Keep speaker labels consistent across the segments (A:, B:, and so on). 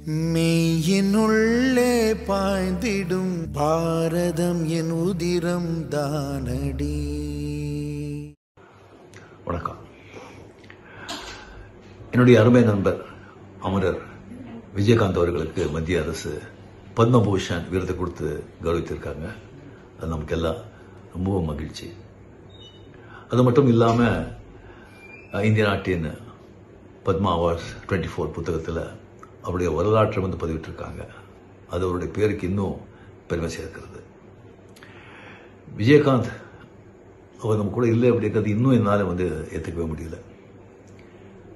A: மெய்யினுள்ளே பாய்ந்திடும் பாரதம் என் உதிரம் தானடி.
B: வணக்கம். என்னுடைய அருமை நண்பர் அமரர் விஜயகாந்த் அவர்களுக்கு மத்திய அரசு பத்மபூஷன் விருது கொடுத்து கௌரவித்திருக்காங்க. அது நமக்கெல்லாம் ரொம்பவும் மகிழ்ச்சி. அது மட்டும் இல்லாமல் இந்திய நாட்டின் பத்மா அவார்ட்ஸ் 24 புத்தகத்தில் அவருடைய வரலாற்றை பதிவிட்டிருக்காங்க. அது அவருடைய பேருக்கு இன்னும் பெருமை சேர்க்கிறது. விஜயகாந்த் அவர் நம்ம கூட இல்லை அப்படிங்கிறது இன்னும் என்னால் ஏற்றுக்கவே முடியல.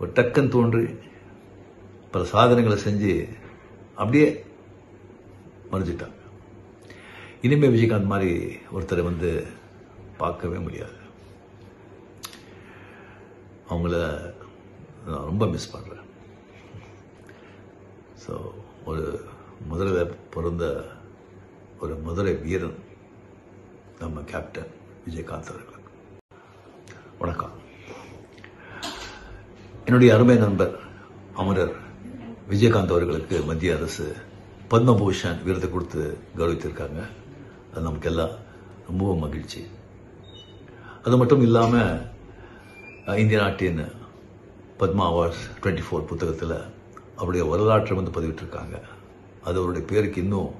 B: ஒரு டக்குன்னு தோன்றி பல சாதனைகளை செஞ்சு அப்படியே மறைஞ்சிட்டாங்க. இனிமேல் விஜயகாந்த் மாதிரி ஒருத்தரை பார்க்கவே முடியாது. அவங்கள நான் ரொம்ப மிஸ் பண்ணுறேன். ஸோ ஒரு முதலில் பிறந்த ஒரு மதுரை வீரன் நம்ம கேப்டன் விஜயகாந்த் அவர்கள். வணக்கம். என்னுடைய அருமை நண்பர் அமரர் விஜயகாந்த் அவர்களுக்கு மத்திய அரசு பத்மபூஷன் விருது கொடுத்து கௌரவித்திருக்காங்க. அது நமக்கெல்லாம் ரொம்பவும் மகிழ்ச்சி. அது மட்டும் இல்லாமல் இந்திய நாட்டின் பத்மா அவார்ட்ஸ் 24 புத்தகத்தில் அவருடைய வரலாற்றை பதிவிட்டிருக்காங்க. அது அவருடைய பேருக்கு இன்னும்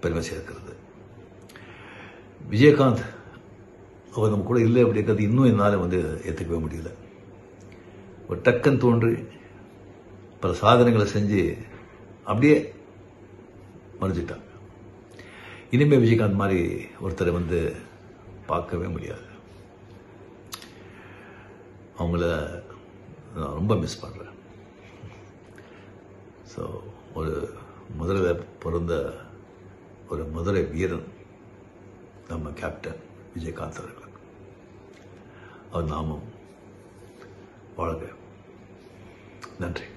B: பெருமை சேர்க்கிறது. விஜயகாந்த் அவர் நம்ம கூட இல்லை அப்படிங்கிறது இன்னும் என்னால் ஏற்றுக்கவே முடியல. ஒரு டக்குன்னு தோன்றி பல சாதனைகளை செஞ்சு அப்படியே மறைஞ்சிட்டாங்க. இனிமேல் விஜயகாந்த் மாதிரி ஒருத்தரை பார்க்கவே முடியாது. அவங்கள நான் ரொம்ப மிஸ் பண்ணுறேன். ஸோ ஒரு முதலில் பிறந்த ஒரு மதுரை வீரன் நம்ம கேப்டன் விஜயகாந்த் அவர்கள். அவர் நாமும் வாழ்க. நன்றி.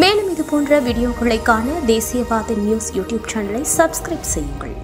C: மேலும் இது போன்ற வீடியோக்களை காண தேசியவாத நியூஸ் யூடியூப் சேனலை சப்ஸ்கிரைப் செய்யுங்கள்.